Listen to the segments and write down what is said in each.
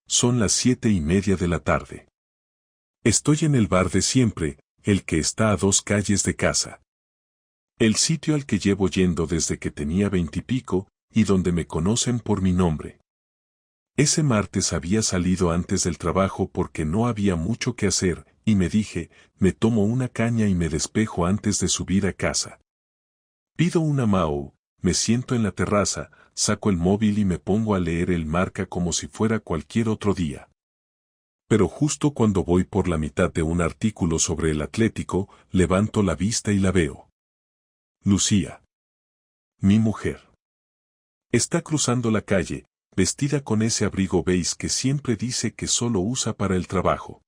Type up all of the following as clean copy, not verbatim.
Son las 7:30 de la tarde. Estoy en el bar de siempre, el que está a 2 calles de casa. El sitio al que llevo yendo desde que tenía 20 y pico, y donde me conocen por mi nombre. Ese martes había salido antes del trabajo porque no había mucho que hacer, y me dije, me tomo una caña y me despejo antes de subir a casa. Pido una Mao, me siento en la terraza, saco el móvil y me pongo a leer el Marca como si fuera cualquier otro día. Pero justo cuando voy por la mitad de un artículo sobre el Atlético, levanto la vista y la veo. Lucía. Mi mujer. Está cruzando la calle, vestida con ese abrigo beige que siempre dice que solo usa para el trabajo.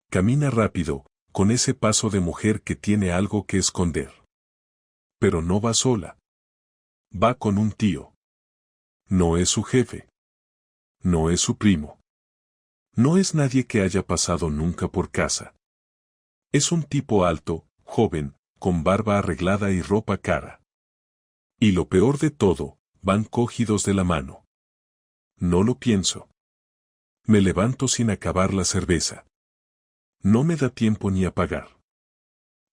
Camina rápido, con ese paso de mujer que tiene algo que esconder. Pero no va sola. Va con un tío. No es su jefe. No es su primo. No es nadie que haya pasado nunca por casa. Es un tipo alto, joven, con barba arreglada y ropa cara. Y lo peor de todo, van cogidos de la mano. No lo pienso. Me levanto sin acabar la cerveza. No me da tiempo ni a pagar.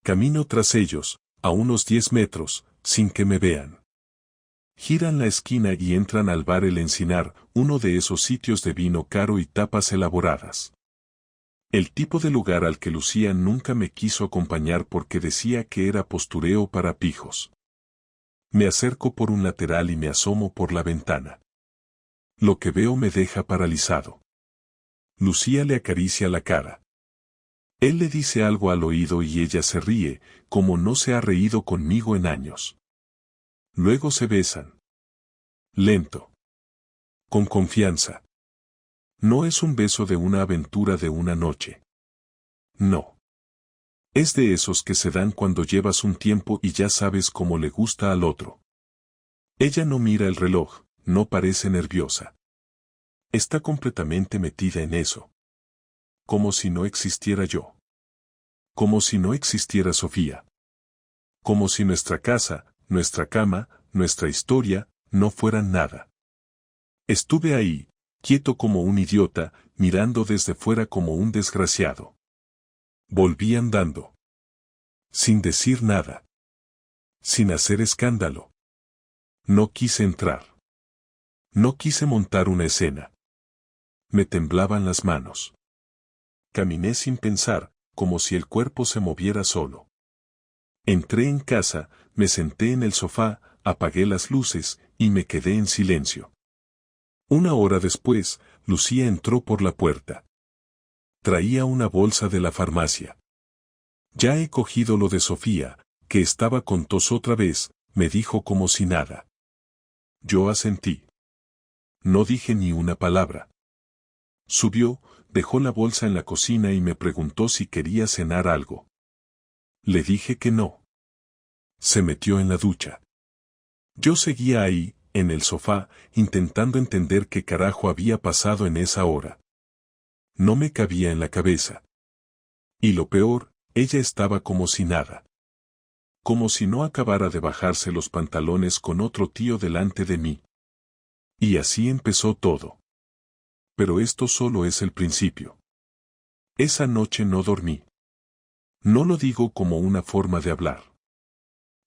Camino tras ellos, a unos 10 metros, sin que me vean. Giran la esquina y entran al bar El Encinar, uno de esos sitios de vino caro y tapas elaboradas. El tipo de lugar al que Lucía nunca me quiso acompañar porque decía que era postureo para pijos. Me acerco por un lateral y me asomo por la ventana. Lo que veo me deja paralizado. Lucía le acaricia la cara. Él le dice algo al oído y ella se ríe, como no se ha reído conmigo en años. Luego se besan. Lento. Con confianza. No es un beso de una aventura de una noche. No. Es de esos que se dan cuando llevas un tiempo y ya sabes cómo le gusta al otro. Ella no mira el reloj, no parece nerviosa. Está completamente metida en eso. Como si no existiera yo. Como si no existiera Sofía. Como si nuestra casa, nuestra cama, nuestra historia, no fueran nada. Estuve ahí, quieto como un idiota, mirando desde fuera como un desgraciado. Volví andando. Sin decir nada. Sin hacer escándalo. No quise entrar. No quise montar una escena. Me temblaban las manos. Caminé sin pensar, como si el cuerpo se moviera solo. Entré en casa, me senté en el sofá, apagué las luces, y me quedé en silencio. Una hora después, Lucía entró por la puerta. Traía una bolsa de la farmacia. Ya he cogido lo de Sofía, que estaba con tos otra vez, me dijo como si nada. Yo asentí. No dije ni una palabra. Subió, dejó la bolsa en la cocina y me preguntó si quería cenar algo. Le dije que no. Se metió en la ducha. Yo seguía ahí, en el sofá, intentando entender qué carajo había pasado en esa hora. No me cabía en la cabeza. Y lo peor, ella estaba como si nada. Como si no acabara de bajarse los pantalones con otro tío delante de mí. Y así empezó todo. Pero esto solo es el principio. Esa noche no dormí. No lo digo como una forma de hablar.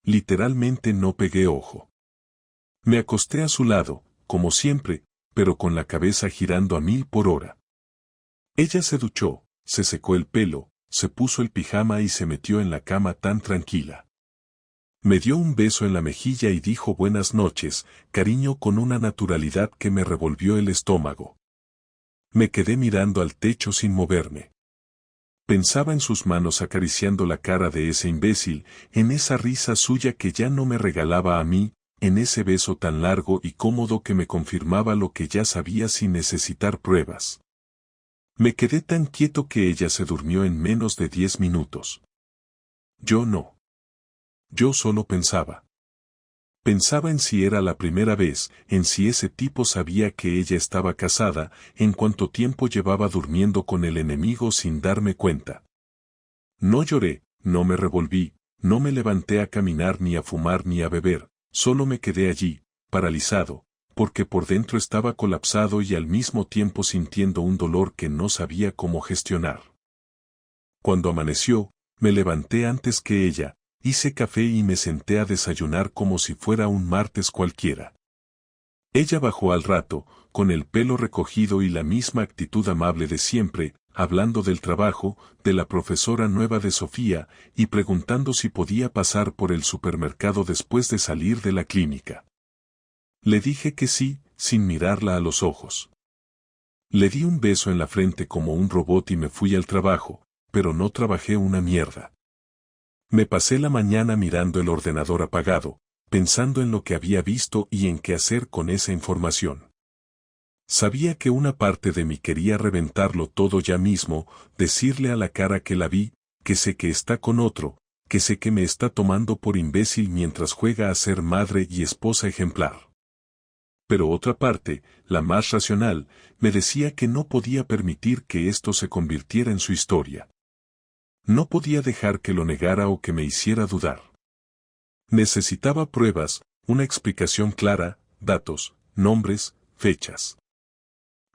Literalmente no pegué ojo. Me acosté a su lado, como siempre, pero con la cabeza girando a 1000 por hora. Ella se duchó, se secó el pelo, se puso el pijama y se metió en la cama tan tranquila. Me dio un beso en la mejilla y dijo buenas noches, cariño, con una naturalidad que me revolvió el estómago. Me quedé mirando al techo sin moverme. Pensaba en sus manos acariciando la cara de ese imbécil, en esa risa suya que ya no me regalaba a mí, en ese beso tan largo y cómodo que me confirmaba lo que ya sabía sin necesitar pruebas. Me quedé tan quieto que ella se durmió en menos de 10 minutos. Yo no. Yo solo pensaba. Pensaba en si era la primera vez, en si ese tipo sabía que ella estaba casada, en cuánto tiempo llevaba durmiendo con el enemigo sin darme cuenta. No lloré, no me revolví, no me levanté a caminar ni a fumar ni a beber, solo me quedé allí, paralizado, porque por dentro estaba colapsado y al mismo tiempo sintiendo un dolor que no sabía cómo gestionar. Cuando amaneció, me levanté antes que ella, hice café y me senté a desayunar como si fuera un martes cualquiera. Ella bajó al rato, con el pelo recogido y la misma actitud amable de siempre, hablando del trabajo, de la profesora nueva de Sofía, y preguntando si podía pasar por el supermercado después de salir de la clínica. Le dije que sí, sin mirarla a los ojos. Le di un beso en la frente como un robot y me fui al trabajo, pero no trabajé una mierda. Me pasé la mañana mirando el ordenador apagado, pensando en lo que había visto y en qué hacer con esa información. Sabía que una parte de mí quería reventarlo todo ya mismo, decirle a la cara que la vi, que sé que está con otro, que sé que me está tomando por imbécil mientras juega a ser madre y esposa ejemplar. Pero otra parte, la más racional, me decía que no podía permitir que esto se convirtiera en su historia. No podía dejar que lo negara o que me hiciera dudar. Necesitaba pruebas, una explicación clara, datos, nombres, fechas.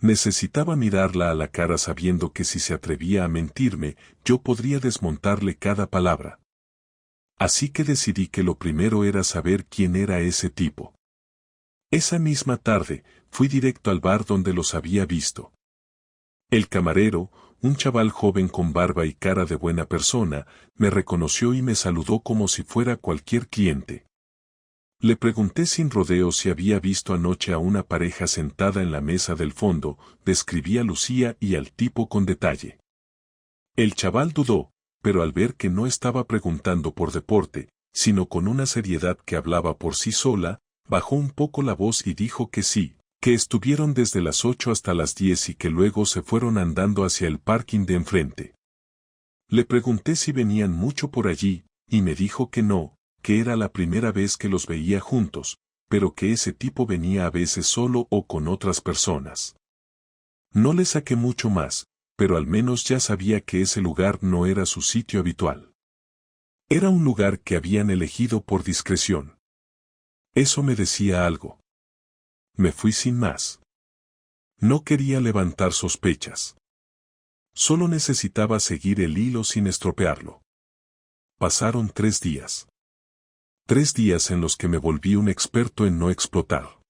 Necesitaba mirarla a la cara sabiendo que si se atrevía a mentirme, yo podría desmontarle cada palabra. Así que decidí que lo primero era saber quién era ese tipo. Esa misma tarde, fui directo al bar donde los había visto. El camarero, un chaval joven con barba y cara de buena persona, me reconoció y me saludó como si fuera cualquier cliente. Le pregunté sin rodeos si había visto anoche a una pareja sentada en la mesa del fondo, describí a Lucía y al tipo con detalle. El chaval dudó, pero al ver que no estaba preguntando por deporte, sino con una seriedad que hablaba por sí sola, bajó un poco la voz y dijo que sí, que estuvieron desde las 8 hasta las 10 y que luego se fueron andando hacia el parking de enfrente. Le pregunté si venían mucho por allí, y me dijo que no, que era la primera vez que los veía juntos, pero que ese tipo venía a veces solo o con otras personas. No le saqué mucho más, pero al menos ya sabía que ese lugar no era su sitio habitual. Era un lugar que habían elegido por discreción. Eso me decía algo. Me fui sin más. No quería levantar sospechas. Solo necesitaba seguir el hilo sin estropearlo. Pasaron 3 días. 3 días en los que me volví un experto en no explotar.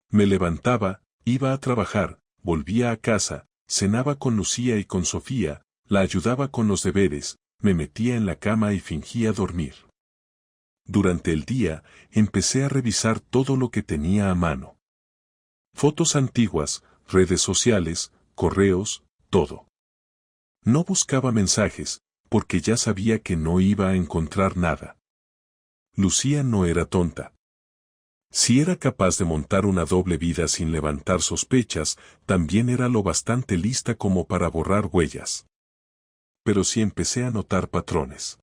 Me levantaba, iba a trabajar, volvía a casa, cenaba con Lucía y con Sofía, la ayudaba con los deberes, me metía en la cama y fingía dormir. Durante el día, empecé a revisar todo lo que tenía a mano. Fotos antiguas, redes sociales, correos, todo. No buscaba mensajes, porque ya sabía que no iba a encontrar nada. Lucía no era tonta. Si era capaz de montar una doble vida sin levantar sospechas, también era lo bastante lista como para borrar huellas. Pero sí empecé a notar patrones.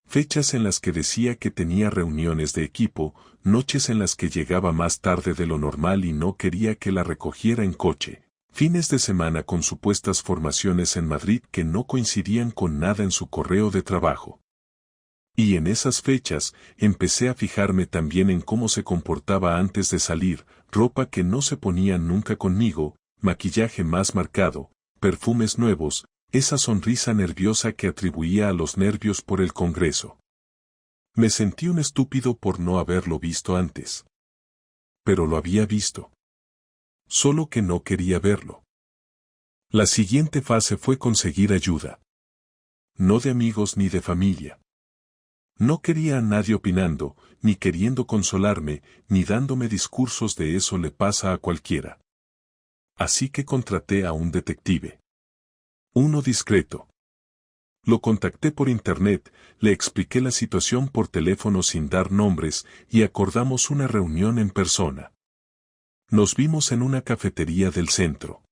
Fechas en las que decía que tenía reuniones de equipo, noches en las que llegaba más tarde de lo normal y no quería que la recogiera en coche, fines de semana con supuestas formaciones en Madrid que no coincidían con nada en su correo de trabajo. Y en esas fechas, empecé a fijarme también en cómo se comportaba antes de salir, ropa que no se ponía nunca conmigo, maquillaje más marcado, perfumes nuevos, esa sonrisa nerviosa que atribuía a los nervios por el Congreso. Me sentí un estúpido por no haberlo visto antes. Pero lo había visto. Solo que no quería verlo. La siguiente fase fue conseguir ayuda. No de amigos ni de familia. No quería a nadie opinando, ni queriendo consolarme, ni dándome discursos de eso le pasa a cualquiera. Así que contraté a un detective. Uno discreto. Lo contacté por internet, le expliqué la situación por teléfono sin dar nombres y acordamos una reunión en persona. Nos vimos en una cafetería del centro.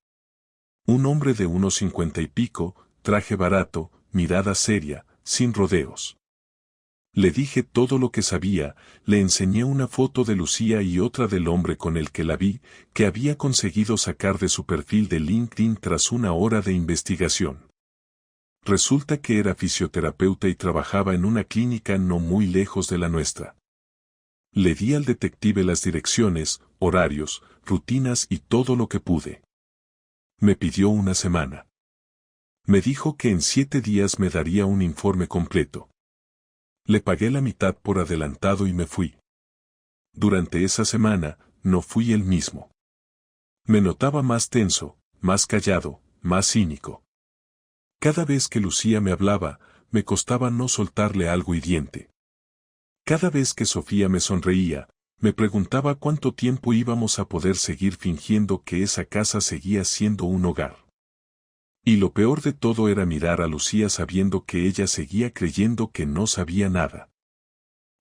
Un hombre de unos 50 y pico, traje barato, mirada seria, sin rodeos. Le dije todo lo que sabía, le enseñé una foto de Lucía y otra del hombre con el que la vi, que había conseguido sacar de su perfil de LinkedIn tras una hora de investigación. Resulta que era fisioterapeuta y trabajaba en una clínica no muy lejos de la nuestra. Le di al detective las direcciones, horarios, rutinas y todo lo que pude. Me pidió una semana. Me dijo que en 7 días me daría un informe completo. Le pagué la mitad por adelantado y me fui. Durante esa semana, no fui el mismo. Me notaba más tenso, más callado, más cínico. Cada vez que Lucía me hablaba, me costaba no soltarle algo hiriente. Cada vez que Sofía me sonreía, me preguntaba cuánto tiempo íbamos a poder seguir fingiendo que esa casa seguía siendo un hogar. Y lo peor de todo era mirar a Lucía sabiendo que ella seguía creyendo que no sabía nada.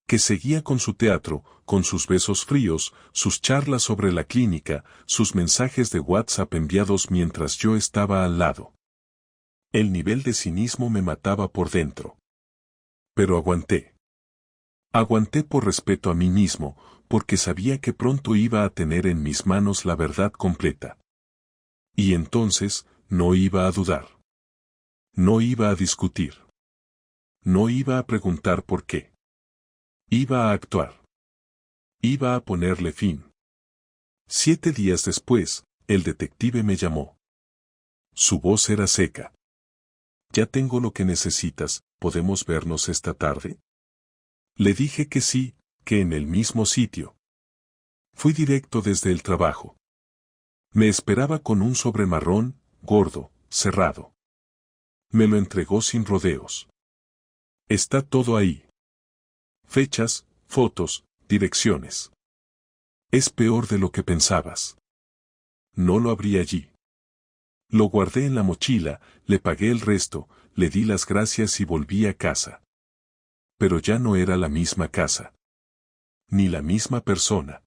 Que seguía con su teatro, con sus besos fríos, sus charlas sobre la clínica, sus mensajes de WhatsApp enviados mientras yo estaba al lado. El nivel de cinismo me mataba por dentro. Pero aguanté. Aguanté por respeto a mí mismo, porque sabía que pronto iba a tener en mis manos la verdad completa. Y entonces, no iba a dudar. No iba a discutir. No iba a preguntar por qué. Iba a actuar. Iba a ponerle fin. 7 días después, el detective me llamó. Su voz era seca. «Ya tengo lo que necesitas, ¿podemos vernos esta tarde?» Le dije que sí, que en el mismo sitio. Fui directo desde el trabajo. Me esperaba con un sobre marrón, gordo, cerrado. Me lo entregó sin rodeos. Está todo ahí. Fechas, fotos, direcciones. Es peor de lo que pensabas. No lo abrí allí. Lo guardé en la mochila, le pagué el resto, le di las gracias y volví a casa. Pero ya no era la misma casa. Ni la misma persona.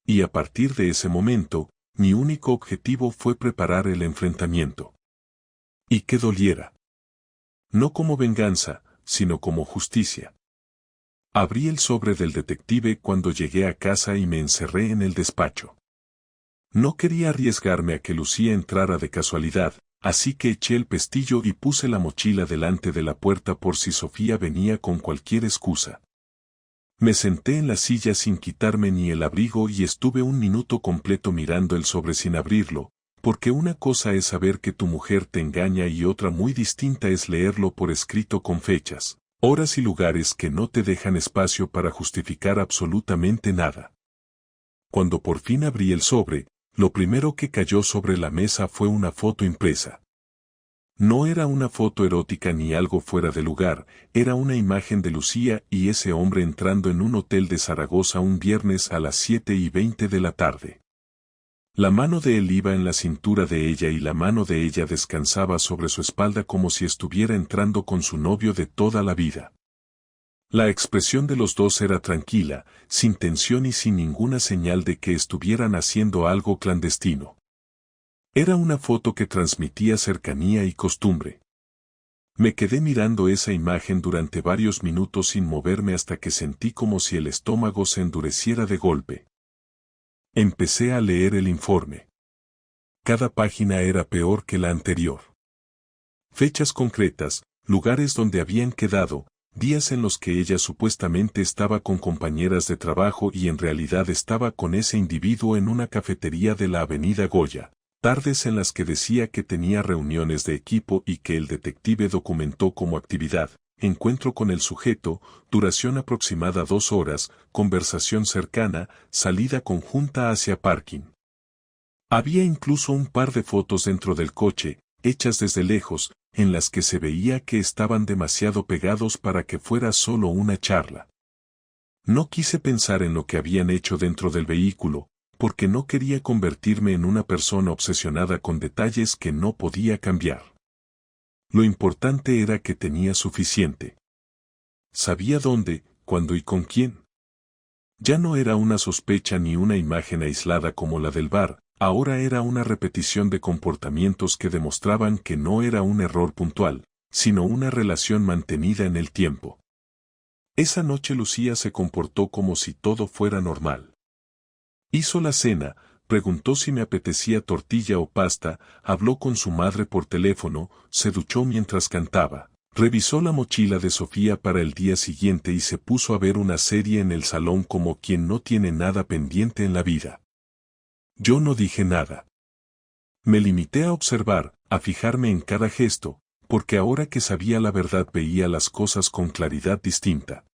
Y a partir de ese momento, mi único objetivo fue preparar el enfrentamiento. Y que doliera. No como venganza, sino como justicia. Abrí el sobre del detective cuando llegué a casa y me encerré en el despacho. No quería arriesgarme a que Lucía entrara de casualidad, así que eché el pestillo y puse la mochila delante de la puerta por si Sofía venía con cualquier excusa. Me senté en la silla sin quitarme ni el abrigo y estuve un minuto completo mirando el sobre sin abrirlo, porque una cosa es saber que tu mujer te engaña y otra muy distinta es leerlo por escrito con fechas, horas y lugares que no te dejan espacio para justificar absolutamente nada. Cuando por fin abrí el sobre, lo primero que cayó sobre la mesa fue una foto impresa. No era una foto erótica ni algo fuera de lugar, era una imagen de Lucía y ese hombre entrando en un hotel de Zaragoza un viernes a las 7:20 de la tarde. La mano de él iba en la cintura de ella y la mano de ella descansaba sobre su espalda como si estuviera entrando con su novio de toda la vida. La expresión de los dos era tranquila, sin tensión y sin ninguna señal de que estuvieran haciendo algo clandestino. Era una foto que transmitía cercanía y costumbre. Me quedé mirando esa imagen durante varios minutos sin moverme hasta que sentí como si el estómago se endureciera de golpe. Empecé a leer el informe. Cada página era peor que la anterior. Fechas concretas, lugares donde habían quedado, días en los que ella supuestamente estaba con compañeras de trabajo y en realidad estaba con ese individuo en una cafetería de la Avenida Goya, tardes en las que decía que tenía reuniones de equipo y que el detective documentó como actividad, encuentro con el sujeto, duración aproximada 2 horas, conversación cercana, salida conjunta hacia parking. Había incluso un par de fotos dentro del coche, hechas desde lejos, en las que se veía que estaban demasiado pegados para que fuera solo una charla. No quise pensar en lo que habían hecho dentro del vehículo, porque no quería convertirme en una persona obsesionada con detalles que no podía cambiar. Lo importante era que tenía suficiente. Sabía dónde, cuándo y con quién. Ya no era una sospecha ni una imagen aislada como la del bar, ahora era una repetición de comportamientos que demostraban que no era un error puntual, sino una relación mantenida en el tiempo. Esa noche Lucía se comportó como si todo fuera normal. Hizo la cena, preguntó si me apetecía tortilla o pasta, habló con su madre por teléfono, se duchó mientras cantaba, Revisó la mochila de Sofía para el día siguiente y se puso a ver una serie en el salón como quien no tiene nada pendiente en la vida. Yo no dije nada. Me limité a observar, a fijarme en cada gesto, porque ahora que sabía la verdad veía las cosas con claridad distinta.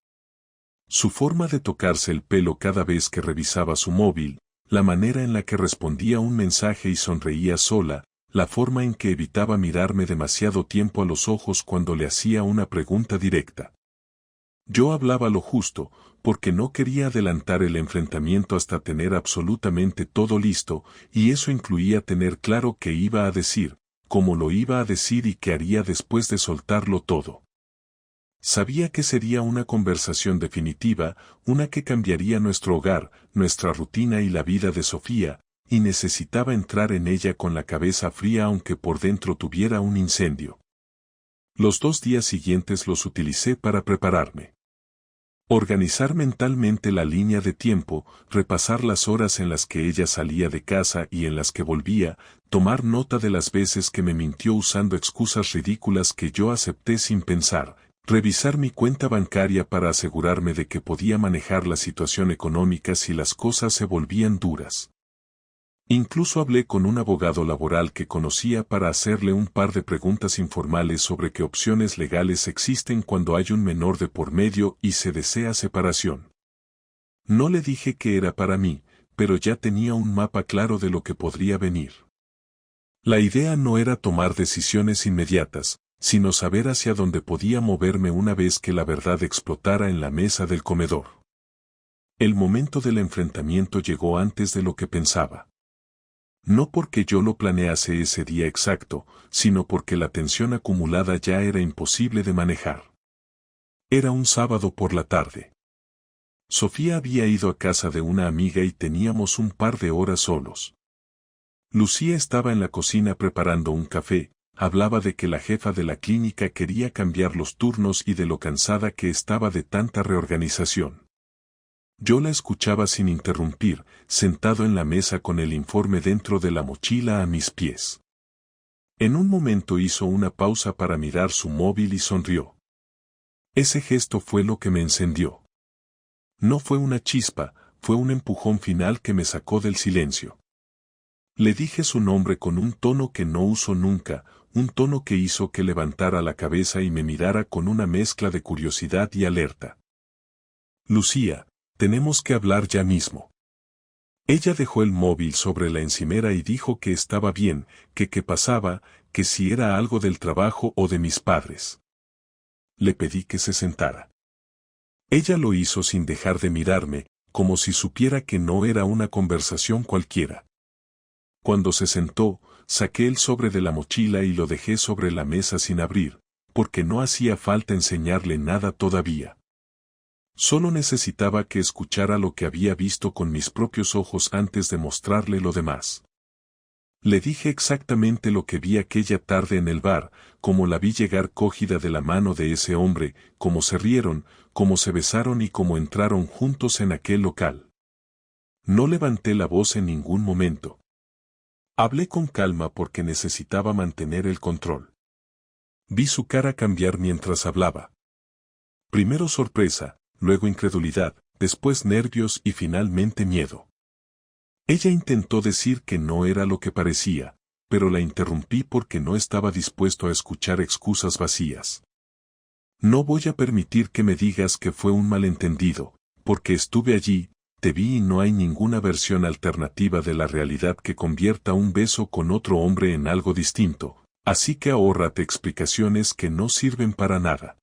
Su forma de tocarse el pelo cada vez que revisaba su móvil, la manera en la que respondía un mensaje y sonreía sola, la forma en que evitaba mirarme demasiado tiempo a los ojos cuando le hacía una pregunta directa. Yo hablaba lo justo, porque no quería adelantar el enfrentamiento hasta tener absolutamente todo listo, y eso incluía tener claro qué iba a decir, cómo lo iba a decir y qué haría después de soltarlo todo. Sabía que sería una conversación definitiva, una que cambiaría nuestro hogar, nuestra rutina y la vida de Sofía, y necesitaba entrar en ella con la cabeza fría aunque por dentro tuviera un incendio. Los 2 días siguientes los utilicé para prepararme. Organizar mentalmente la línea de tiempo, repasar las horas en las que ella salía de casa y en las que volvía, tomar nota de las veces que me mintió usando excusas ridículas que yo acepté sin pensar, revisar mi cuenta bancaria para asegurarme de que podía manejar la situación económica si las cosas se volvían duras. Incluso hablé con un abogado laboral que conocía para hacerle un par de preguntas informales sobre qué opciones legales existen cuando hay un menor de por medio y se desea separación. No le dije que era para mí, pero ya tenía un mapa claro de lo que podría venir. La idea no era tomar decisiones inmediatas, sino saber hacia dónde podía moverme una vez que la verdad explotara en la mesa del comedor. El momento del enfrentamiento llegó antes de lo que pensaba. No porque yo lo planease ese día exacto, sino porque la tensión acumulada ya era imposible de manejar. Era un sábado por la tarde. Sofía había ido a casa de una amiga y teníamos un par de horas solos. Lucía estaba en la cocina preparando un café, hablaba de que la jefa de la clínica quería cambiar los turnos y de lo cansada que estaba de tanta reorganización. Yo la escuchaba sin interrumpir, sentado en la mesa con el informe dentro de la mochila a mis pies. En un momento hizo una pausa para mirar su móvil y sonrió. Ese gesto fue lo que me encendió. No fue una chispa, fue un empujón final que me sacó del silencio. Le dije su nombre con un tono que no uso nunca, un tono que hizo que levantara la cabeza y me mirara con una mezcla de curiosidad y alerta. Lucía, tenemos que hablar ya mismo. Ella dejó el móvil sobre la encimera y dijo que estaba bien, que qué pasaba, que si era algo del trabajo o de mis padres. Le pedí que se sentara. Ella lo hizo sin dejar de mirarme, como si supiera que no era una conversación cualquiera. Cuando se sentó, saqué el sobre de la mochila y lo dejé sobre la mesa sin abrir, porque no hacía falta enseñarle nada todavía. Solo necesitaba que escuchara lo que había visto con mis propios ojos antes de mostrarle lo demás. Le dije exactamente lo que vi aquella tarde en el bar, cómo la vi llegar cogida de la mano de ese hombre, cómo se rieron, cómo se besaron y cómo entraron juntos en aquel local. No levanté la voz en ningún momento. Hablé con calma porque necesitaba mantener el control. Vi su cara cambiar mientras hablaba. Primero sorpresa, luego incredulidad, después nervios y finalmente miedo. Ella intentó decir que no era lo que parecía, pero la interrumpí porque no estaba dispuesto a escuchar excusas vacías. No voy a permitir que me digas que fue un malentendido, porque estuve allí, te vi y no hay ninguna versión alternativa de la realidad que convierta un beso con otro hombre en algo distinto, así que ahórrate explicaciones que no sirven para nada.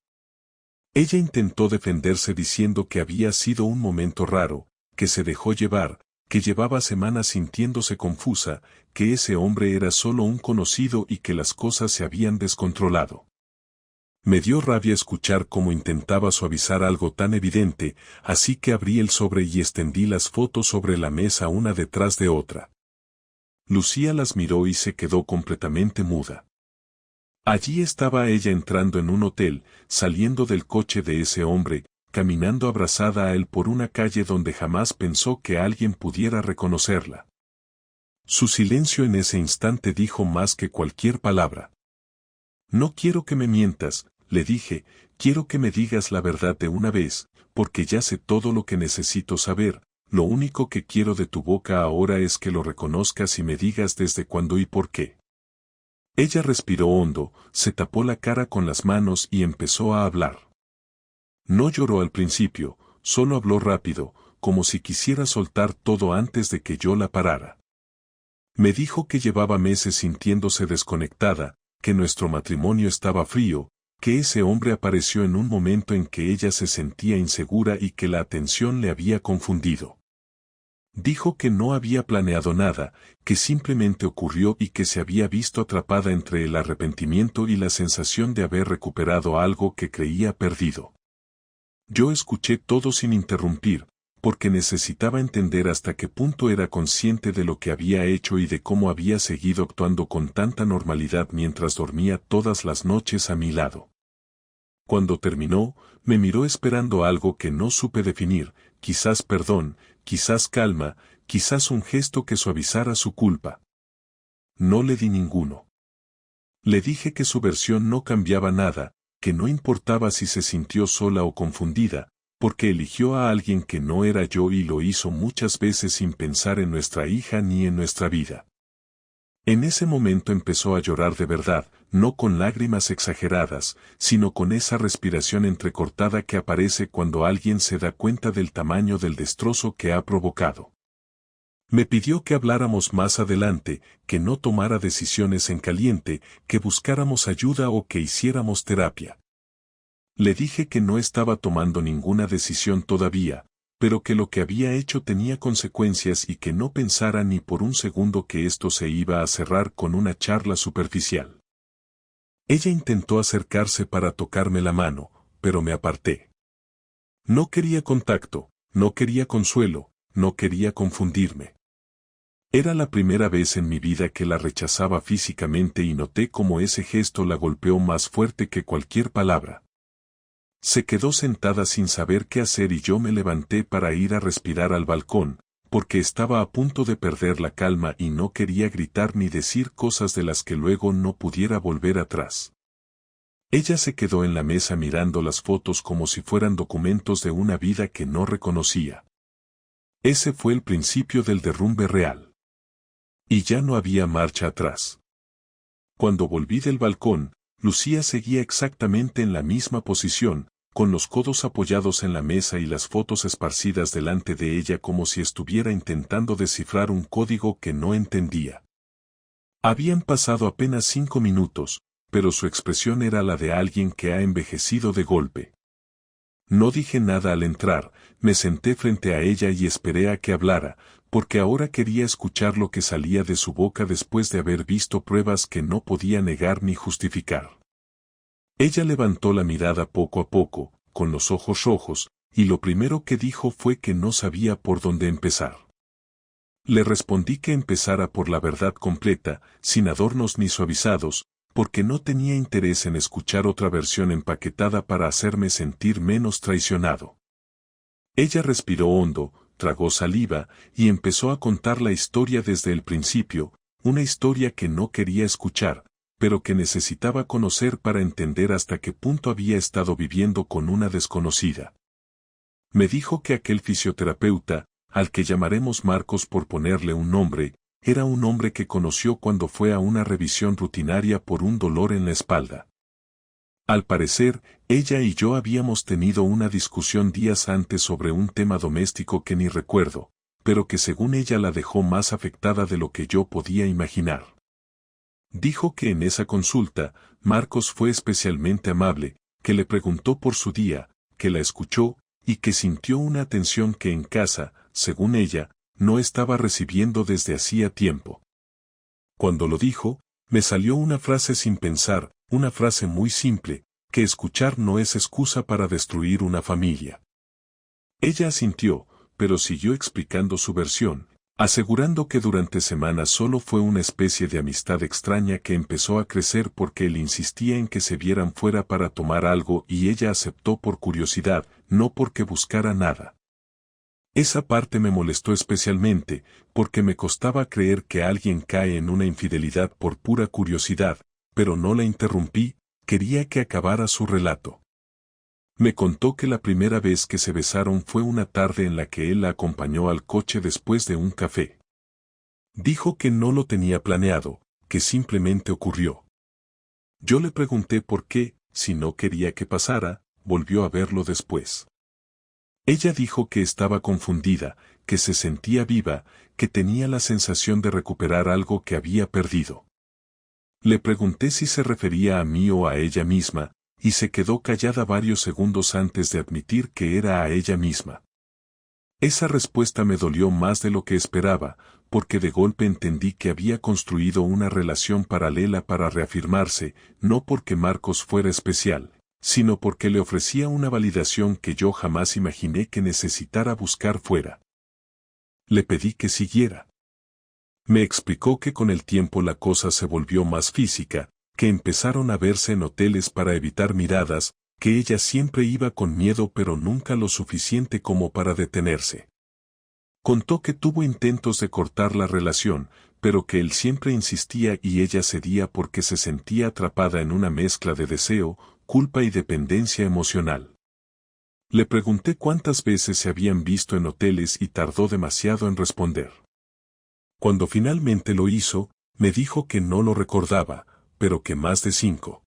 Ella intentó defenderse diciendo que había sido un momento raro, que se dejó llevar, que llevaba semanas sintiéndose confusa, que ese hombre era solo un conocido y que las cosas se habían descontrolado. Me dio rabia escuchar cómo intentaba suavizar algo tan evidente, así que abrí el sobre y extendí las fotos sobre la mesa una detrás de otra. Lucía las miró y se quedó completamente muda. Allí estaba ella entrando en un hotel, saliendo del coche de ese hombre, caminando abrazada a él por una calle donde jamás pensó que alguien pudiera reconocerla. Su silencio en ese instante dijo más que cualquier palabra. No quiero que me mientas, le dije, quiero que me digas la verdad de una vez, porque ya sé todo lo que necesito saber, lo único que quiero de tu boca ahora es que lo reconozcas y me digas desde cuándo y por qué. Ella respiró hondo, se tapó la cara con las manos y empezó a hablar. No lloró al principio, solo habló rápido, como si quisiera soltar todo antes de que yo la parara. Me dijo que llevaba meses sintiéndose desconectada, que nuestro matrimonio estaba frío, que ese hombre apareció en un momento en que ella se sentía insegura y que la atención le había confundido. Dijo que no había planeado nada, que simplemente ocurrió y que se había visto atrapada entre el arrepentimiento y la sensación de haber recuperado algo que creía perdido. Yo escuché todo sin interrumpir, porque necesitaba entender hasta qué punto era consciente de lo que había hecho y de cómo había seguido actuando con tanta normalidad mientras dormía todas las noches a mi lado. Cuando terminó, me miró esperando algo que no supe definir, quizás perdón, quizás calma, quizás un gesto que suavizara su culpa. No le di ninguno. Le dije que su versión no cambiaba nada, que no importaba si se sintió sola o confundida, porque eligió a alguien que no era yo y lo hizo muchas veces sin pensar en nuestra hija ni en nuestra vida. En ese momento empezó a llorar de verdad, no con lágrimas exageradas, sino con esa respiración entrecortada que aparece cuando alguien se da cuenta del tamaño del destrozo que ha provocado. Me pidió que habláramos más adelante, que no tomara decisiones en caliente, que buscáramos ayuda o que hiciéramos terapia. Le dije que no estaba tomando ninguna decisión todavía, pero que lo que había hecho tenía consecuencias y que no pensara ni por un segundo que esto se iba a cerrar con una charla superficial. Ella intentó acercarse para tocarme la mano, pero me aparté. No quería contacto, no quería consuelo, no quería confundirme. Era la primera vez en mi vida que la rechazaba físicamente y noté cómo ese gesto la golpeó más fuerte que cualquier palabra. Se quedó sentada sin saber qué hacer y yo me levanté para ir a respirar al balcón, porque estaba a punto de perder la calma y no quería gritar ni decir cosas de las que luego no pudiera volver atrás. Ella se quedó en la mesa mirando las fotos como si fueran documentos de una vida que no reconocía. Ese fue el principio del derrumbe real. Y ya no había marcha atrás. Cuando volví del balcón, Lucía seguía exactamente en la misma posición, con los codos apoyados en la mesa y las fotos esparcidas delante de ella como si estuviera intentando descifrar un código que no entendía. Habían pasado apenas 5 minutos, pero su expresión era la de alguien que ha envejecido de golpe. No dije nada al entrar, me senté frente a ella y esperé a que hablara, porque ahora quería escuchar lo que salía de su boca después de haber visto pruebas que no podía negar ni justificar. Ella levantó la mirada poco a poco, con los ojos rojos, y lo primero que dijo fue que no sabía por dónde empezar. Le respondí que empezara por la verdad completa, sin adornos ni suavizados, porque no tenía interés en escuchar otra versión empaquetada para hacerme sentir menos traicionado. Ella respiró hondo, tragó saliva, y empezó a contar la historia desde el principio, una historia que no quería escuchar, pero que necesitaba conocer para entender hasta qué punto había estado viviendo con una desconocida. Me dijo que aquel fisioterapeuta, al que llamaremos Marcos por ponerle un nombre, era un hombre que conoció cuando fue a una revisión rutinaria por un dolor en la espalda. Al parecer, ella y yo habíamos tenido una discusión días antes sobre un tema doméstico que ni recuerdo, pero que según ella la dejó más afectada de lo que yo podía imaginar. Dijo que en esa consulta, Marcos fue especialmente amable, que le preguntó por su día, que la escuchó, y que sintió una atención que en casa, según ella, no estaba recibiendo desde hacía tiempo. Cuando lo dijo, me salió una frase sin pensar, una frase muy simple, que escuchar no es excusa para destruir una familia. Ella asintió, pero siguió explicando su versión, asegurando que durante semanas solo fue una especie de amistad extraña que empezó a crecer porque él insistía en que se vieran fuera para tomar algo y ella aceptó por curiosidad, no porque buscara nada. Esa parte me molestó especialmente, porque me costaba creer que alguien cae en una infidelidad por pura curiosidad, pero no la interrumpí, quería que acabara su relato. Me contó que la primera vez que se besaron fue una tarde en la que él la acompañó al coche después de un café. Dijo que no lo tenía planeado, que simplemente ocurrió. Yo le pregunté por qué, si no quería que pasara, volvió a verlo después. Ella dijo que estaba confundida, que se sentía viva, que tenía la sensación de recuperar algo que había perdido. Le pregunté si se refería a mí o a ella misma, y se quedó callada varios segundos antes de admitir que era a ella misma. Esa respuesta me dolió más de lo que esperaba, porque de golpe entendí que había construido una relación paralela para reafirmarse, no porque Marcos fuera especial, sino porque le ofrecía una validación que yo jamás imaginé que necesitara buscar fuera. Le pedí que siguiera. Me explicó que con el tiempo la cosa se volvió más física, que empezaron a verse en hoteles para evitar miradas, que ella siempre iba con miedo pero nunca lo suficiente como para detenerse. Contó que tuvo intentos de cortar la relación, pero que él siempre insistía y ella cedía porque se sentía atrapada en una mezcla de deseo, culpa y dependencia emocional. Le pregunté cuántas veces se habían visto en hoteles y tardó demasiado en responder. Cuando finalmente lo hizo, me dijo que no lo recordaba, pero que más de 5.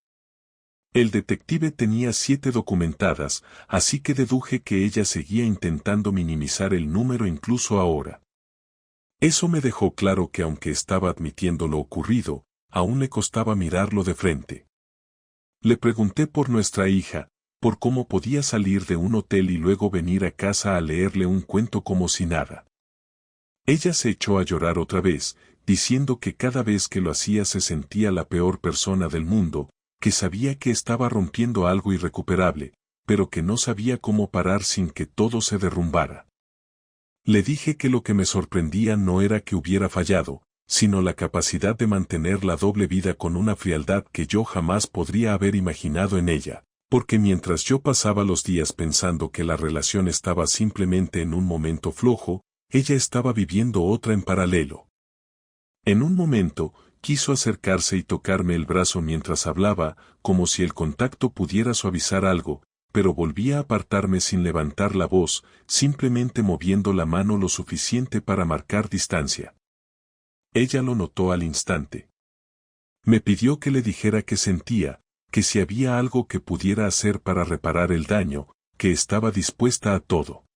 El detective tenía 7 documentadas, así que deduje que ella seguía intentando minimizar el número incluso ahora. Eso me dejó claro que aunque estaba admitiendo lo ocurrido, aún le costaba mirarlo de frente. Le pregunté por nuestra hija, por cómo podía salir de un hotel y luego venir a casa a leerle un cuento como si nada. Ella se echó a llorar otra vez, diciendo que cada vez que lo hacía se sentía la peor persona del mundo, que sabía que estaba rompiendo algo irrecuperable, pero que no sabía cómo parar sin que todo se derrumbara. Le dije que lo que me sorprendía no era que hubiera fallado, sino la capacidad de mantener la doble vida con una frialdad que yo jamás podría haber imaginado en ella, porque mientras yo pasaba los días pensando que la relación estaba simplemente en un momento flojo, ella estaba viviendo otra en paralelo. En un momento, quiso acercarse y tocarme el brazo mientras hablaba, como si el contacto pudiera suavizar algo, pero volvía a apartarme sin levantar la voz, simplemente moviendo la mano lo suficiente para marcar distancia. Ella lo notó al instante. Me pidió que le dijera qué sentía, que si había algo que pudiera hacer para reparar el daño, que estaba dispuesta a todo.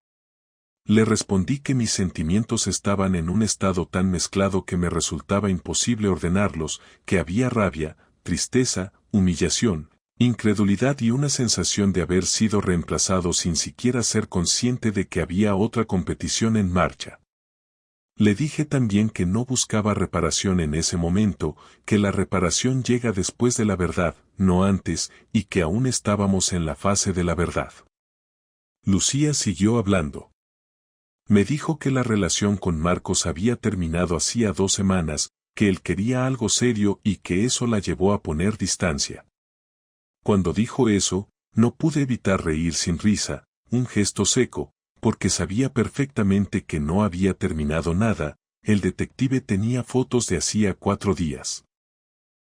Le respondí que mis sentimientos estaban en un estado tan mezclado que me resultaba imposible ordenarlos, que había rabia, tristeza, humillación, incredulidad y una sensación de haber sido reemplazado sin siquiera ser consciente de que había otra competición en marcha. Le dije también que no buscaba reparación en ese momento, que la reparación llega después de la verdad, no antes, y que aún estábamos en la fase de la verdad. Lucía siguió hablando. Me dijo que la relación con Marcos había terminado hacía 2 semanas, que él quería algo serio y que eso la llevó a poner distancia. Cuando dijo eso, no pude evitar reír sin risa, un gesto seco, porque sabía perfectamente que no había terminado nada, el detective tenía fotos de hacía 4 días.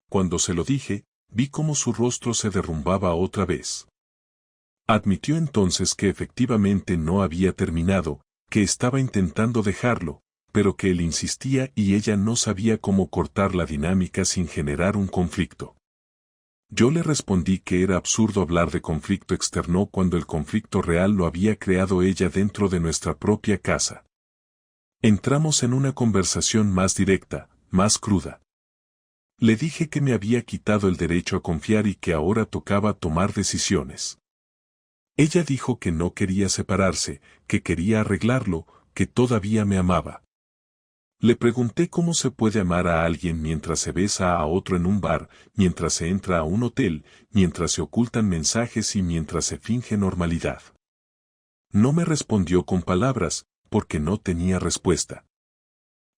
Cuando se lo dije, vi cómo su rostro se derrumbaba otra vez. Admitió entonces que efectivamente no había terminado, que estaba intentando dejarlo, pero que él insistía y ella no sabía cómo cortar la dinámica sin generar un conflicto. Yo le respondí que era absurdo hablar de conflicto externo cuando el conflicto real lo había creado ella dentro de nuestra propia casa. Entramos en una conversación más directa, más cruda. Le dije que me había quitado el derecho a confiar y que ahora tocaba tomar decisiones. Ella dijo que no quería separarse, que quería arreglarlo, que todavía me amaba. Le pregunté cómo se puede amar a alguien mientras se besa a otro en un bar, mientras se entra a un hotel, mientras se ocultan mensajes y mientras se finge normalidad. No me respondió con palabras, porque no tenía respuesta.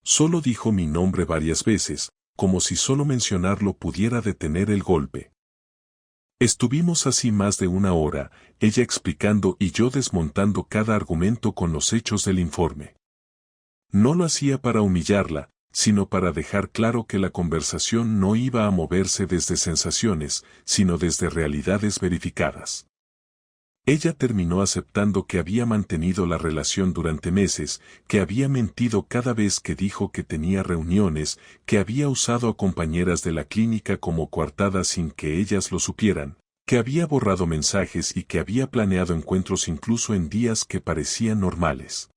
Solo dijo mi nombre varias veces, como si solo mencionarlo pudiera detener el golpe. Estuvimos así más de 1 hora, ella explicando y yo desmontando cada argumento con los hechos del informe. No lo hacía para humillarla, sino para dejar claro que la conversación no iba a moverse desde sensaciones, sino desde realidades verificadas. Ella terminó aceptando que había mantenido la relación durante meses, que había mentido cada vez que dijo que tenía reuniones, que había usado a compañeras de la clínica como coartadas sin que ellas lo supieran, que había borrado mensajes y que había planeado encuentros incluso en días que parecían normales.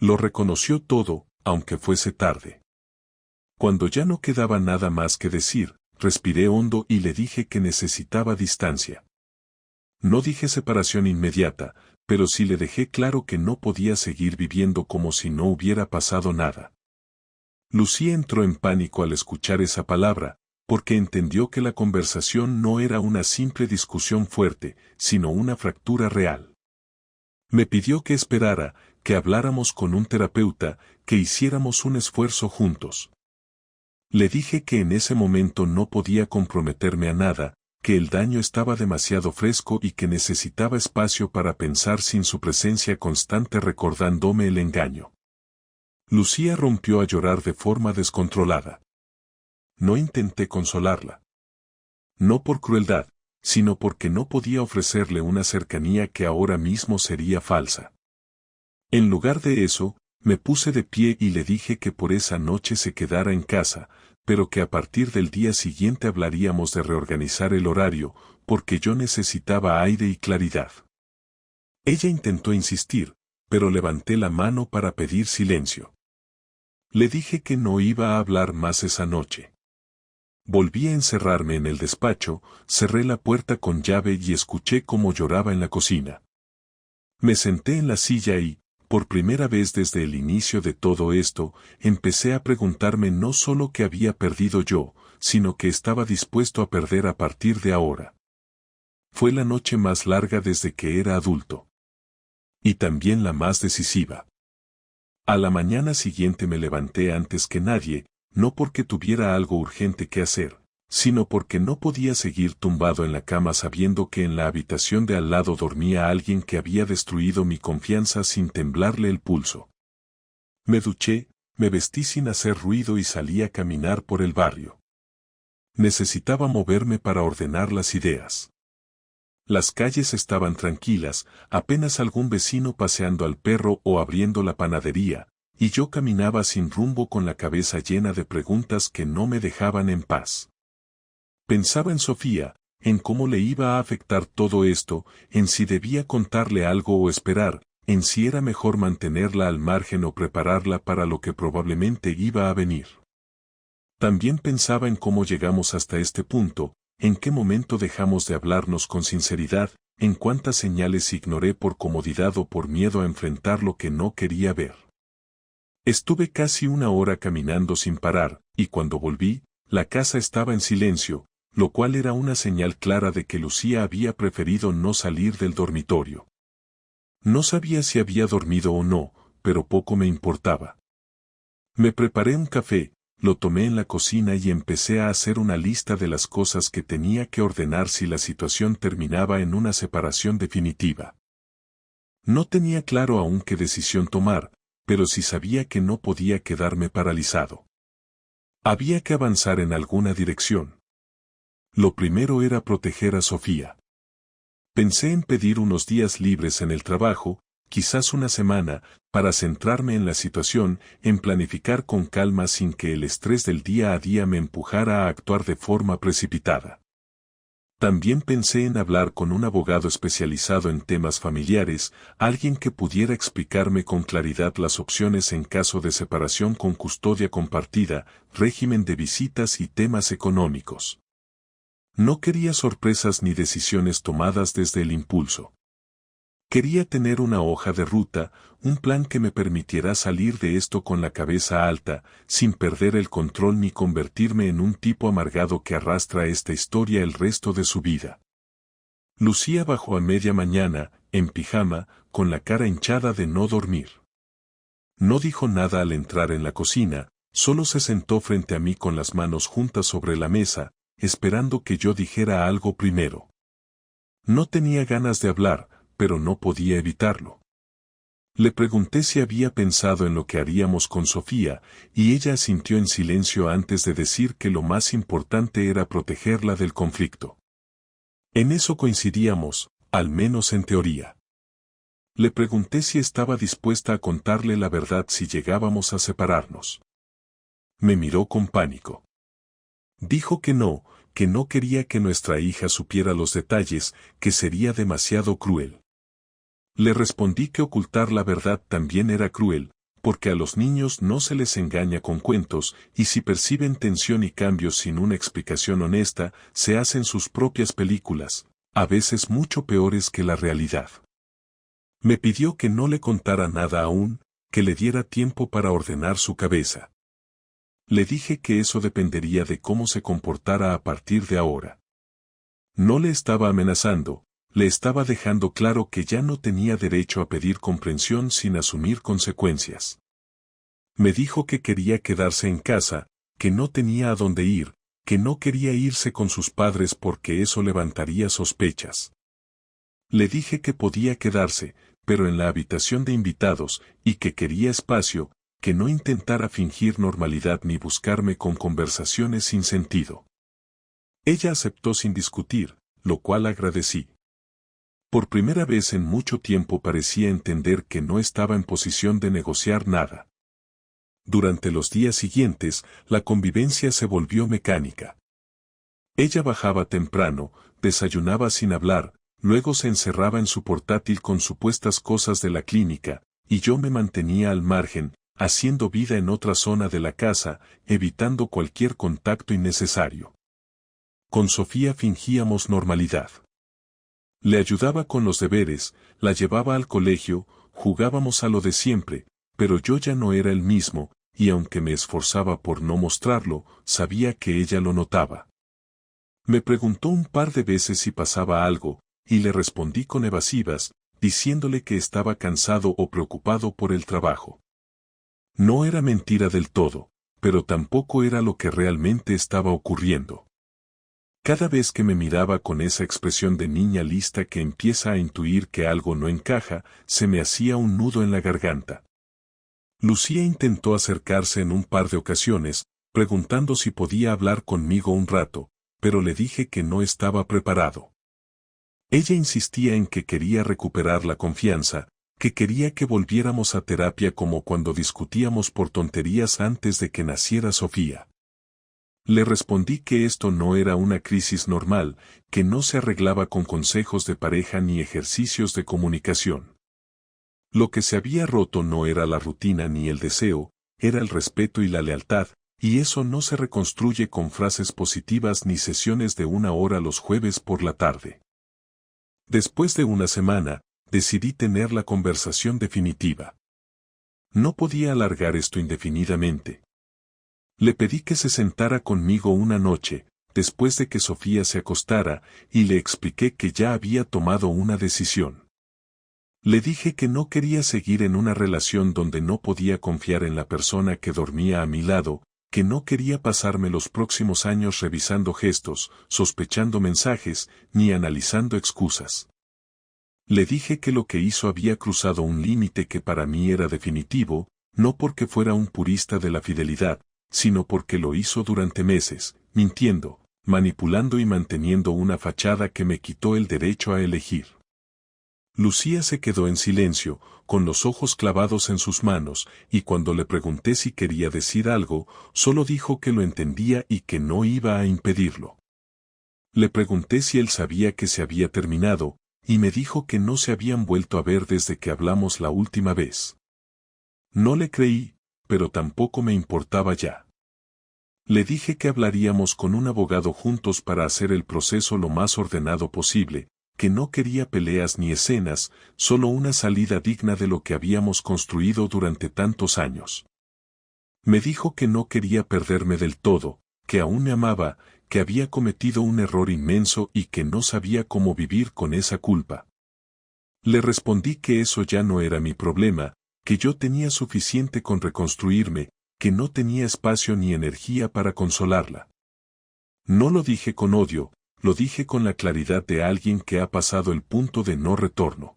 Lo reconoció todo, aunque fuese tarde. Cuando ya no quedaba nada más que decir, respiré hondo y le dije que necesitaba distancia. No dije separación inmediata, pero sí le dejé claro que no podía seguir viviendo como si no hubiera pasado nada. Lucía entró en pánico al escuchar esa palabra, porque entendió que la conversación no era una simple discusión fuerte, sino una fractura real. Me pidió que esperara, que habláramos con un terapeuta, que hiciéramos un esfuerzo juntos. Le dije que en ese momento no podía comprometerme a nada, que el daño estaba demasiado fresco y que necesitaba espacio para pensar sin su presencia constante recordándome el engaño. Lucía rompió a llorar de forma descontrolada. No intenté consolarla. No por crueldad, sino porque no podía ofrecerle una cercanía que ahora mismo sería falsa. En lugar de eso, me puse de pie y le dije que por esa noche se quedara en casa, pero que a partir del día siguiente hablaríamos de reorganizar el horario, porque yo necesitaba aire y claridad. Ella intentó insistir, pero levanté la mano para pedir silencio. Le dije que no iba a hablar más esa noche. Volví a encerrarme en el despacho, cerré la puerta con llave y escuché cómo lloraba en la cocina. Me senté en la silla y, por primera vez desde el inicio de todo esto, empecé a preguntarme no solo qué había perdido yo, sino que estaba dispuesto a perder a partir de ahora. Fue la noche más larga desde que era adulto. Y también la más decisiva. A la mañana siguiente me levanté antes que nadie, no porque tuviera algo urgente que hacer, sino porque no podía seguir tumbado en la cama sabiendo que en la habitación de al lado dormía alguien que había destruido mi confianza sin temblarle el pulso. Me duché, me vestí sin hacer ruido y salí a caminar por el barrio. Necesitaba moverme para ordenar las ideas. Las calles estaban tranquilas, apenas algún vecino paseando al perro o abriendo la panadería, y yo caminaba sin rumbo con la cabeza llena de preguntas que no me dejaban en paz. Pensaba en Sofía, en cómo le iba a afectar todo esto, en si debía contarle algo o esperar, en si era mejor mantenerla al margen o prepararla para lo que probablemente iba a venir. También pensaba en cómo llegamos hasta este punto, en qué momento dejamos de hablarnos con sinceridad, en cuántas señales ignoré por comodidad o por miedo a enfrentar lo que no quería ver. Estuve casi una hora caminando sin parar, y cuando volví, la casa estaba en silencio, lo cual era una señal clara de que Lucía había preferido no salir del dormitorio. No sabía si había dormido o no, pero poco me importaba. Me preparé un café, lo tomé en la cocina y empecé a hacer una lista de las cosas que tenía que ordenar si la situación terminaba en una separación definitiva. No tenía claro aún qué decisión tomar, pero sí sabía que no podía quedarme paralizado. Había que avanzar en alguna dirección. Lo primero era proteger a Sofía. Pensé en pedir unos días libres en el trabajo, quizás una semana, para centrarme en la situación, en planificar con calma sin que el estrés del día a día me empujara a actuar de forma precipitada. También pensé en hablar con un abogado especializado en temas familiares, alguien que pudiera explicarme con claridad las opciones en caso de separación con custodia compartida, régimen de visitas y temas económicos. No quería sorpresas ni decisiones tomadas desde el impulso. Quería tener una hoja de ruta, un plan que me permitiera salir de esto con la cabeza alta, sin perder el control ni convertirme en un tipo amargado que arrastra esta historia el resto de su vida. Lucía bajó a media mañana, en pijama, con la cara hinchada de no dormir. No dijo nada al entrar en la cocina, solo se sentó frente a mí con las manos juntas sobre la mesa, esperando que yo dijera algo primero. No tenía ganas de hablar, pero no podía evitarlo. Le pregunté si había pensado en lo que haríamos con Sofía, y ella asintió en silencio antes de decir que lo más importante era protegerla del conflicto. En eso coincidíamos, al menos en teoría. Le pregunté si estaba dispuesta a contarle la verdad si llegábamos a separarnos. Me miró con pánico. Dijo que no quería que nuestra hija supiera los detalles, que sería demasiado cruel. Le respondí que ocultar la verdad también era cruel, porque a los niños no se les engaña con cuentos, y si perciben tensión y cambios sin una explicación honesta, se hacen sus propias películas, a veces mucho peores que la realidad. Me pidió que no le contara nada aún, que le diera tiempo para ordenar su cabeza. Le dije que eso dependería de cómo se comportara a partir de ahora. No le estaba amenazando, le estaba dejando claro que ya no tenía derecho a pedir comprensión sin asumir consecuencias. Me dijo que quería quedarse en casa, que no tenía a dónde ir, que no quería irse con sus padres porque eso levantaría sospechas. Le dije que podía quedarse, pero en la habitación de invitados, y que quería espacio, que no intentara fingir normalidad ni buscarme con conversaciones sin sentido. Ella aceptó sin discutir, lo cual agradecí. Por primera vez en mucho tiempo parecía entender que no estaba en posición de negociar nada. Durante los días siguientes, la convivencia se volvió mecánica. Ella bajaba temprano, desayunaba sin hablar, luego se encerraba en su portátil con supuestas cosas de la clínica, y yo me mantenía al margen, haciendo vida en otra zona de la casa, evitando cualquier contacto innecesario. Con Sofía fingíamos normalidad. Le ayudaba con los deberes, la llevaba al colegio, jugábamos a lo de siempre, pero yo ya no era el mismo, y aunque me esforzaba por no mostrarlo, sabía que ella lo notaba. Me preguntó un par de veces si pasaba algo, y le respondí con evasivas, diciéndole que estaba cansado o preocupado por el trabajo. No era mentira del todo, pero tampoco era lo que realmente estaba ocurriendo. Cada vez que me miraba con esa expresión de niña lista que empieza a intuir que algo no encaja, se me hacía un nudo en la garganta. Lucía intentó acercarse en un par de ocasiones, preguntando si podía hablar conmigo un rato, pero le dije que no estaba preparado. Ella insistía en que quería recuperar la confianza, que quería que volviéramos a terapia como cuando discutíamos por tonterías antes de que naciera Sofía. Le respondí que esto no era una crisis normal, que no se arreglaba con consejos de pareja ni ejercicios de comunicación. Lo que se había roto no era la rutina ni el deseo, era el respeto y la lealtad, y eso no se reconstruye con frases positivas ni sesiones de 1 hora los jueves por la tarde. Después de una semana, decidí tener la conversación definitiva. No podía alargar esto indefinidamente. Le pedí que se sentara conmigo una noche, después de que Sofía se acostara, y le expliqué que ya había tomado una decisión. Le dije que no quería seguir en una relación donde no podía confiar en la persona que dormía a mi lado, que no quería pasarme los próximos años revisando gestos, sospechando mensajes, ni analizando excusas. Le dije que lo que hizo había cruzado un límite que para mí era definitivo, no porque fuera un purista de la fidelidad, sino porque lo hizo durante meses, mintiendo, manipulando y manteniendo una fachada que me quitó el derecho a elegir. Lucía se quedó en silencio, con los ojos clavados en sus manos, y cuando le pregunté si quería decir algo, solo dijo que lo entendía y que no iba a impedirlo. Le pregunté si él sabía que se había terminado, y me dijo que no se habían vuelto a ver desde que hablamos la última vez. No le creí, pero tampoco me importaba ya. Le dije que hablaríamos con un abogado juntos para hacer el proceso lo más ordenado posible, que no quería peleas ni escenas, solo una salida digna de lo que habíamos construido durante tantos años. Me dijo que no quería perderme del todo, que aún me amaba, que había cometido un error inmenso y que no sabía cómo vivir con esa culpa. Le respondí que eso ya no era mi problema, que yo tenía suficiente con reconstruirme, que no tenía espacio ni energía para consolarla. No lo dije con odio, lo dije con la claridad de alguien que ha pasado el punto de no retorno.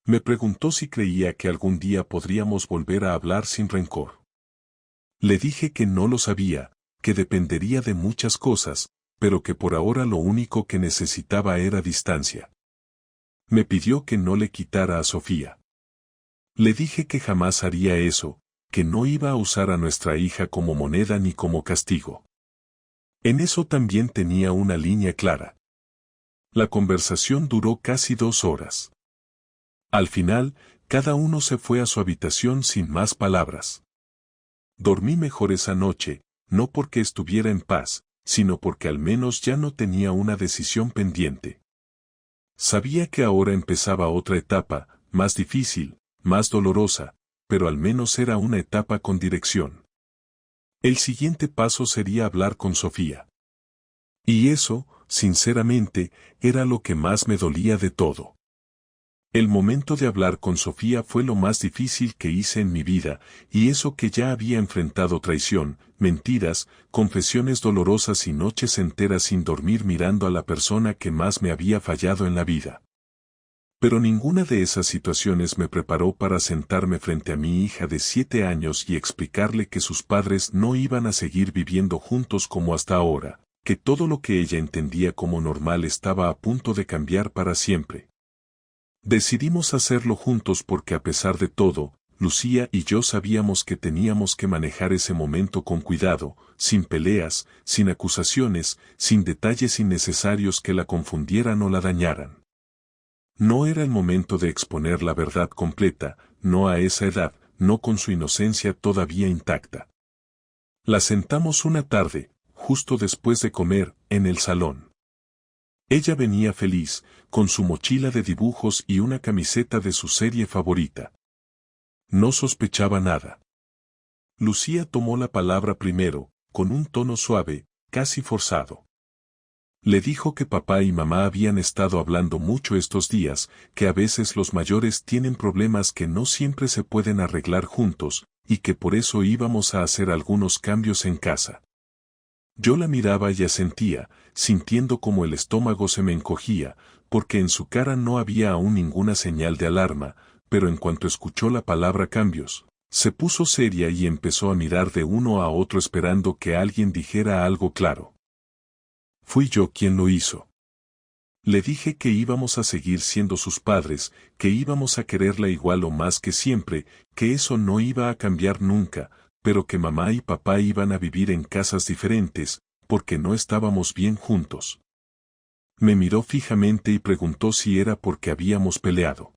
Me preguntó si creía que algún día podríamos volver a hablar sin rencor. Le dije que no lo sabía, que dependería de muchas cosas, pero que por ahora lo único que necesitaba era distancia. Me pidió que no le quitara a Sofía. Le dije que jamás haría eso, que no iba a usar a nuestra hija como moneda ni como castigo. En eso también tenía una línea clara. La conversación duró casi 2 horas. Al final, cada uno se fue a su habitación sin más palabras. Dormí mejor esa noche, no porque estuviera en paz, sino porque al menos ya no tenía una decisión pendiente. Sabía que ahora empezaba otra etapa, más difícil, más dolorosa, pero al menos era una etapa con dirección. El siguiente paso sería hablar con Sofía. Y eso, sinceramente, era lo que más me dolía de todo. El momento de hablar con Sofía fue lo más difícil que hice en mi vida, y eso que ya había enfrentado traición, mentiras, confesiones dolorosas y noches enteras sin dormir mirando a la persona que más me había fallado en la vida. Pero ninguna de esas situaciones me preparó para sentarme frente a mi hija de 7 años y explicarle que sus padres no iban a seguir viviendo juntos como hasta ahora, que todo lo que ella entendía como normal estaba a punto de cambiar para siempre. Decidimos hacerlo juntos porque a pesar de todo, Lucía y yo sabíamos que teníamos que manejar ese momento con cuidado, sin peleas, sin acusaciones, sin detalles innecesarios que la confundieran o la dañaran. No era el momento de exponer la verdad completa, no a esa edad, no con su inocencia todavía intacta. La sentamos una tarde, justo después de comer, en el salón. Ella venía feliz, con su mochila de dibujos y una camiseta de su serie favorita. No sospechaba nada. Lucía tomó la palabra primero, con un tono suave, casi forzado. Le dijo que papá y mamá habían estado hablando mucho estos días, que a veces los mayores tienen problemas que no siempre se pueden arreglar juntos, y que por eso íbamos a hacer algunos cambios en casa. Yo la miraba y asentía, sintiendo como el estómago se me encogía, porque en su cara no había aún ninguna señal de alarma, pero en cuanto escuchó la palabra cambios, se puso seria y empezó a mirar de uno a otro esperando que alguien dijera algo claro. Fui yo quien lo hizo. Le dije que íbamos a seguir siendo sus padres, que íbamos a quererla igual o más que siempre, que eso no iba a cambiar nunca, pero que mamá y papá iban a vivir en casas diferentes, porque no estábamos bien juntos. Me miró fijamente y preguntó si era porque habíamos peleado.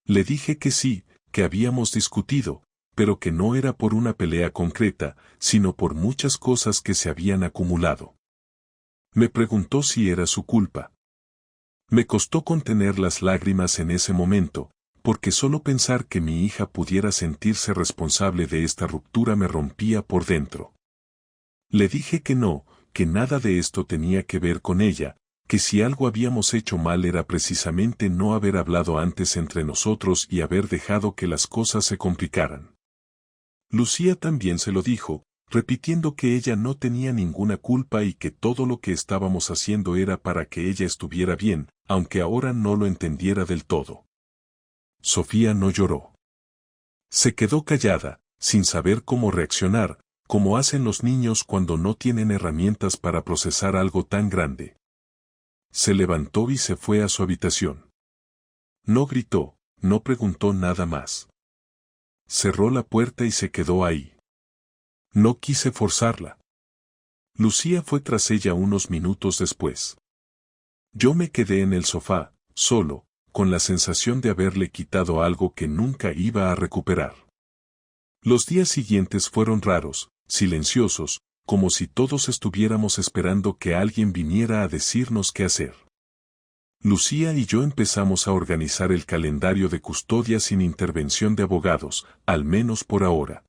Le dije que sí, que habíamos discutido, pero que no era por una pelea concreta, sino por muchas cosas que se habían acumulado. Me preguntó si era su culpa. Me costó contener las lágrimas en ese momento, porque solo pensar que mi hija pudiera sentirse responsable de esta ruptura me rompía por dentro. Le dije que no, que nada de esto tenía que ver con ella, que si algo habíamos hecho mal era precisamente no haber hablado antes entre nosotros y haber dejado que las cosas se complicaran. Lucía también se lo dijo, repitiendo que ella no tenía ninguna culpa y que todo lo que estábamos haciendo era para que ella estuviera bien, aunque ahora no lo entendiera del todo. Sofía no lloró. Se quedó callada, sin saber cómo reaccionar, como hacen los niños cuando no tienen herramientas para procesar algo tan grande. Se levantó y se fue a su habitación. No gritó, no preguntó nada más. Cerró la puerta y se quedó ahí. No quise forzarla. Lucía fue tras ella unos minutos después. Yo me quedé en el sofá, solo, con la sensación de haberle quitado algo que nunca iba a recuperar. Los días siguientes fueron raros, silenciosos, como si todos estuviéramos esperando que alguien viniera a decirnos qué hacer. Lucía y yo empezamos a organizar el calendario de custodia sin intervención de abogados, al menos por ahora.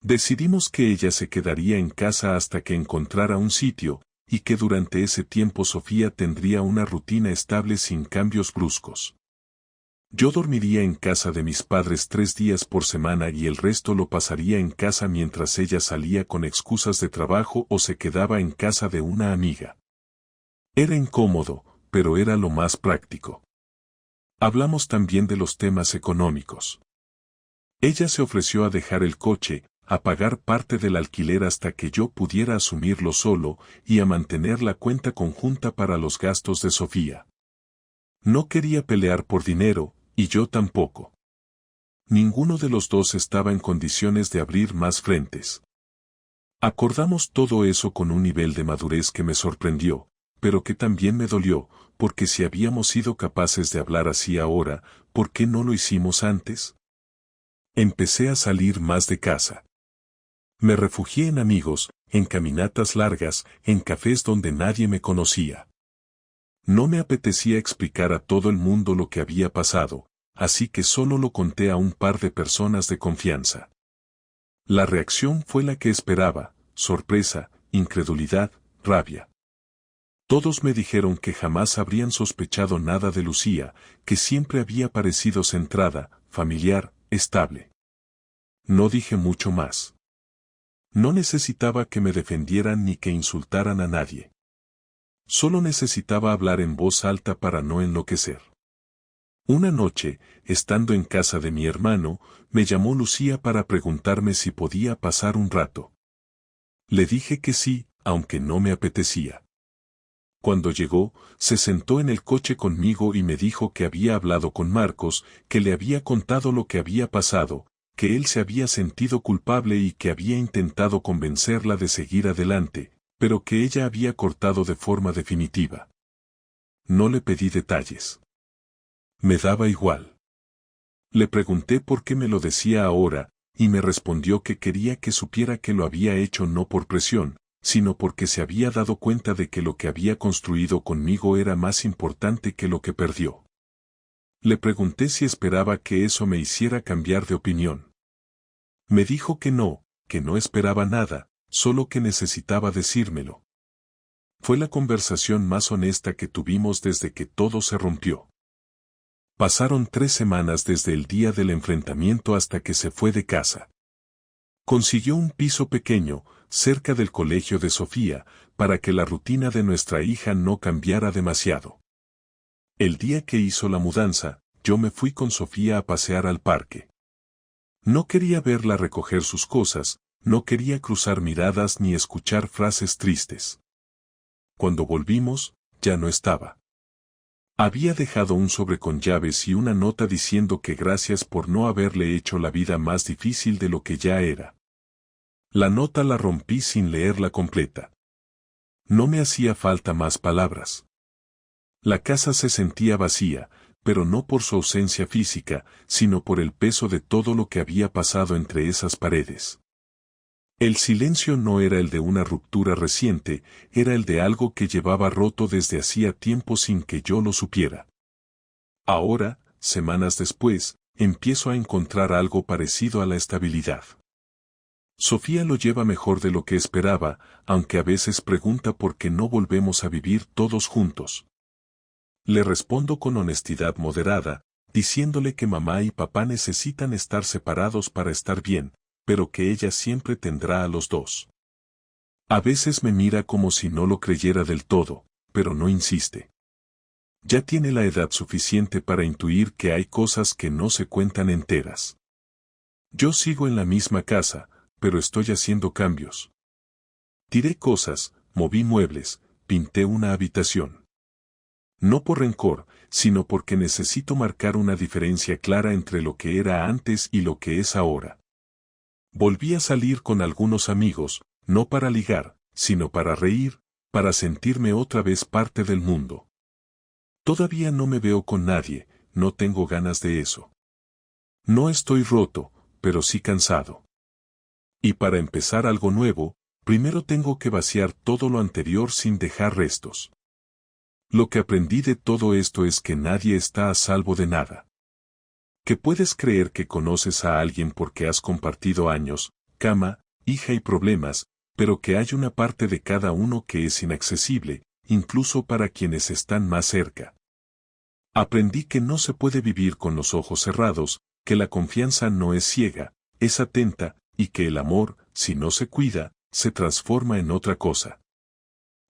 Decidimos que ella se quedaría en casa hasta que encontrara un sitio, y que durante ese tiempo Sofía tendría una rutina estable sin cambios bruscos. Yo dormiría en casa de mis padres 3 días por semana y el resto lo pasaría en casa mientras ella salía con excusas de trabajo o se quedaba en casa de una amiga. Era incómodo, pero era lo más práctico. Hablamos también de los temas económicos. Ella se ofreció a dejar el coche, a pagar parte del alquiler hasta que yo pudiera asumirlo solo y a mantener la cuenta conjunta para los gastos de Sofía. No quería pelear por dinero, y yo tampoco. Ninguno de los dos estaba en condiciones de abrir más frentes. Acordamos todo eso con un nivel de madurez que me sorprendió, pero que también me dolió, porque si habíamos sido capaces de hablar así ahora, ¿por qué no lo hicimos antes? Empecé a salir más de casa. Me refugié en amigos, en caminatas largas, en cafés donde nadie me conocía. No me apetecía explicar a todo el mundo lo que había pasado, así que solo lo conté a un par de personas de confianza. La reacción fue la que esperaba: sorpresa, incredulidad, rabia. Todos me dijeron que jamás habrían sospechado nada de Lucía, que siempre había parecido centrada, familiar, estable. No dije mucho más. No necesitaba que me defendieran ni que insultaran a nadie. Solo necesitaba hablar en voz alta para no enloquecer. Una noche, estando en casa de mi hermano, me llamó Lucía para preguntarme si podía pasar un rato. Le dije que sí, aunque no me apetecía. Cuando llegó, se sentó en el coche conmigo y me dijo que había hablado con Marcos, que le había contado lo que había pasado, que él se había sentido culpable y que había intentado convencerla de seguir adelante, pero que ella había cortado de forma definitiva. No le pedí detalles. Me daba igual. Le pregunté por qué me lo decía ahora, y me respondió que quería que supiera que lo había hecho no por presión, sino porque se había dado cuenta de que lo que había construido conmigo era más importante que lo que perdió. Le pregunté si esperaba que eso me hiciera cambiar de opinión. Me dijo que no esperaba nada, solo que necesitaba decírmelo. Fue la conversación más honesta que tuvimos desde que todo se rompió. Pasaron 3 semanas desde el día del enfrentamiento hasta que se fue de casa. Consiguió un piso pequeño, cerca del colegio de Sofía, para que la rutina de nuestra hija no cambiara demasiado. El día que hizo la mudanza, yo me fui con Sofía a pasear al parque. No quería verla recoger sus cosas, no quería cruzar miradas ni escuchar frases tristes. Cuando volvimos, ya no estaba. Había dejado un sobre con llaves y una nota diciendo que gracias por no haberle hecho la vida más difícil de lo que ya era. La nota la rompí sin leerla completa. No me hacía falta más palabras. La casa se sentía vacía, pero no por su ausencia física, sino por el peso de todo lo que había pasado entre esas paredes. El silencio no era el de una ruptura reciente, era el de algo que llevaba roto desde hacía tiempo sin que yo lo supiera. Ahora, semanas después, empiezo a encontrar algo parecido a la estabilidad. Sofía lo lleva mejor de lo que esperaba, aunque a veces pregunta por qué no volvemos a vivir todos juntos. Le respondo con honestidad moderada, diciéndole que mamá y papá necesitan estar separados para estar bien, pero que ella siempre tendrá a los dos. A veces me mira como si no lo creyera del todo, pero no insiste. Ya tiene la edad suficiente para intuir que hay cosas que no se cuentan enteras. Yo sigo en la misma casa, pero estoy haciendo cambios. Tiré cosas, moví muebles, pinté una habitación. No por rencor, sino porque necesito marcar una diferencia clara entre lo que era antes y lo que es ahora. Volví a salir con algunos amigos, no para ligar, sino para reír, para sentirme otra vez parte del mundo. Todavía no me veo con nadie, no tengo ganas de eso. No estoy roto, pero sí cansado. Y para empezar algo nuevo, primero tengo que vaciar todo lo anterior sin dejar restos. Lo que aprendí de todo esto es que nadie está a salvo de nada. Que puedes creer que conoces a alguien porque has compartido años, cama, hija y problemas, pero que hay una parte de cada uno que es inaccesible, incluso para quienes están más cerca. Aprendí que no se puede vivir con los ojos cerrados, que la confianza no es ciega, es atenta, y que el amor, si no se cuida, se transforma en otra cosa.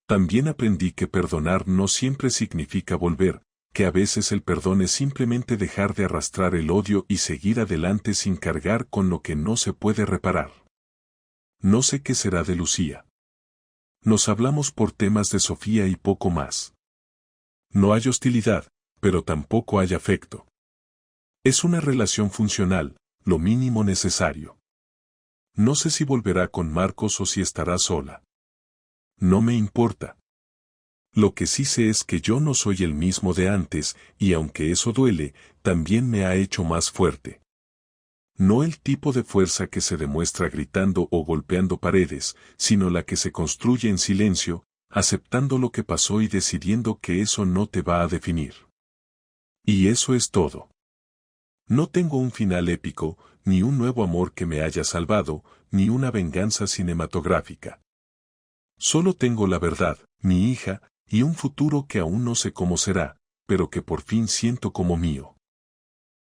También aprendí que perdonar no siempre significa volver, que a veces el perdón es simplemente dejar de arrastrar el odio y seguir adelante sin cargar con lo que no se puede reparar. No sé qué será de Lucía. Nos hablamos por temas de Sofía y poco más. No hay hostilidad, pero tampoco hay afecto. Es una relación funcional, lo mínimo necesario. No sé si volverá con Marcos o si estará sola. No me importa. Lo que sí sé es que yo no soy el mismo de antes, y aunque eso duele, también me ha hecho más fuerte. No el tipo de fuerza que se demuestra gritando o golpeando paredes, sino la que se construye en silencio, aceptando lo que pasó y decidiendo que eso no te va a definir. Y eso es todo. No tengo un final épico, ni un nuevo amor que me haya salvado, ni una venganza cinematográfica. Solo tengo la verdad, mi hija, y un futuro que aún no sé cómo será, pero que por fin siento como mío.